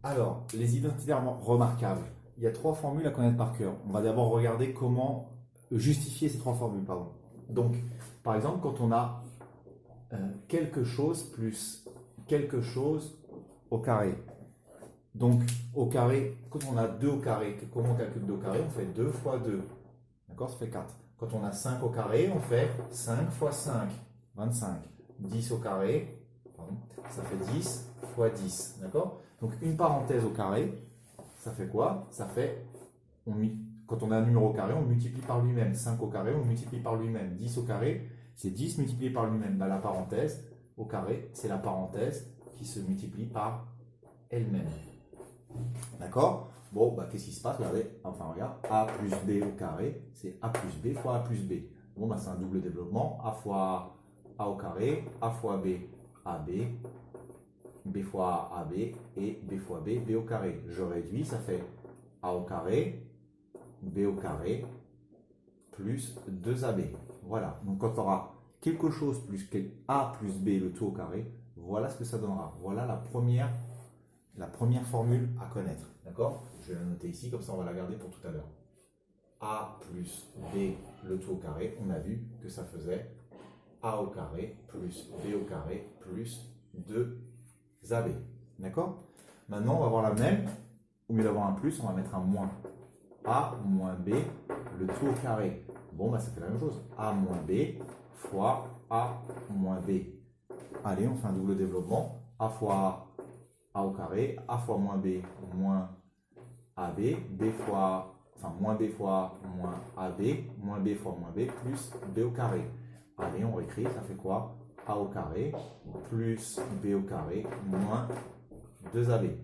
Alors, les identitaires remarquables. Il y a trois formules à connaître par cœur. On va d'abord regarder comment justifier ces trois formules, pardon. Donc, par exemple, quand on a quelque chose plus quelque chose au carré. Donc, au carré, quand on a 2 au carré, comment on calcule 2 au carré? On fait 2 fois 2. D'accord? Ça fait 4. Quand on a 5 au carré, on fait 5 fois 5, 25. 10 au carré, pardon, ça fait 10 fois 10. D'accord? Donc une parenthèse au carré, ça fait quoi? Ça fait, quand on a un numéro au carré, on multiplie par lui-même. 5 au carré, on multiplie par lui-même. 10 au carré, c'est 10 multiplié par lui-même. Bah, la parenthèse au carré, c'est la parenthèse qui se multiplie par elle-même. D'accord? Bon, bah, qu'est-ce qui se passe? Regardez, enfin regarde, a plus b au carré, c'est a plus b fois a plus b. Bon, bah, c'est un double développement, a fois a au carré, a fois b, ab, b fois a, ab, et b fois b, b au carré. Je réduis, ça fait a au carré, b au carré, plus 2ab. Voilà, donc quand on aura quelque chose plus a plus b, le tout au carré, voilà ce que ça donnera. Voilà la première formule à connaître. D'accord? Je vais la noter ici, comme ça on va la garder pour tout à l'heure. A plus B, le tout au carré, on a vu que ça faisait A au carré plus B au carré plus 2AB. D'accord? Maintenant, on va avoir la même. Au lieu d'avoir un plus, on va mettre un moins. A moins B, le tout au carré. Bon, bah, ça fait la même chose. A moins B fois A moins B. Allez, on fait un double développement. A fois A au carré, A fois moins B, moins AB, B fois, enfin moins B fois moins AB, moins B fois moins B, plus B au carré. Allez, on réécrit, ça fait quoi? A au carré, plus B au carré, moins 2AB.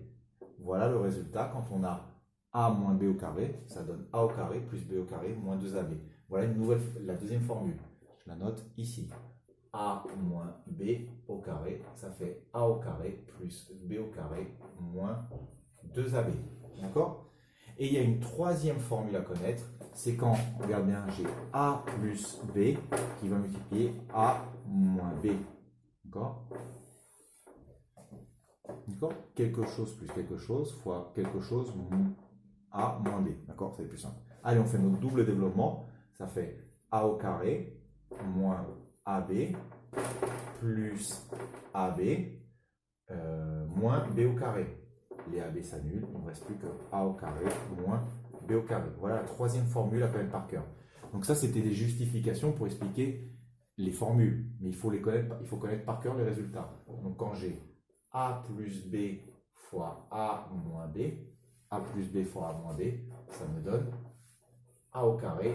Voilà le résultat quand on a A moins B au carré, ça donne A au carré, plus B au carré, moins 2AB. Voilà la deuxième formule. Je la note ici. A moins B au carré, ça fait A au carré plus B au carré moins 2AB. D'accord? Et il y a une troisième formule à connaître, c'est quand, regarde bien, j'ai A plus B qui va multiplier A moins B. D'accord? D'accord? Quelque chose plus quelque chose fois quelque chose A moins B. D'accord? C'est plus simple. Allez, on fait notre double développement. Ça fait A au carré moins AB plus AB moins B au carré. Les AB s'annulent, il ne me reste plus que A au carré moins B au carré. Voilà la troisième formule à connaître par cœur. Donc ça, c'était des justifications pour expliquer les formules, mais il faut connaître par cœur les résultats. Donc quand j'ai A plus B fois A moins B, A plus B fois A moins B, ça me donne A au carré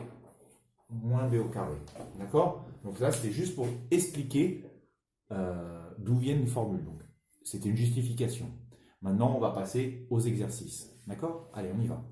moins B au carré. D'accord? Donc là, c'était juste pour expliquer d'où viennent les formules. Donc, c'était une justification. Maintenant, on va passer aux exercices. D'accord? Allez, on y va.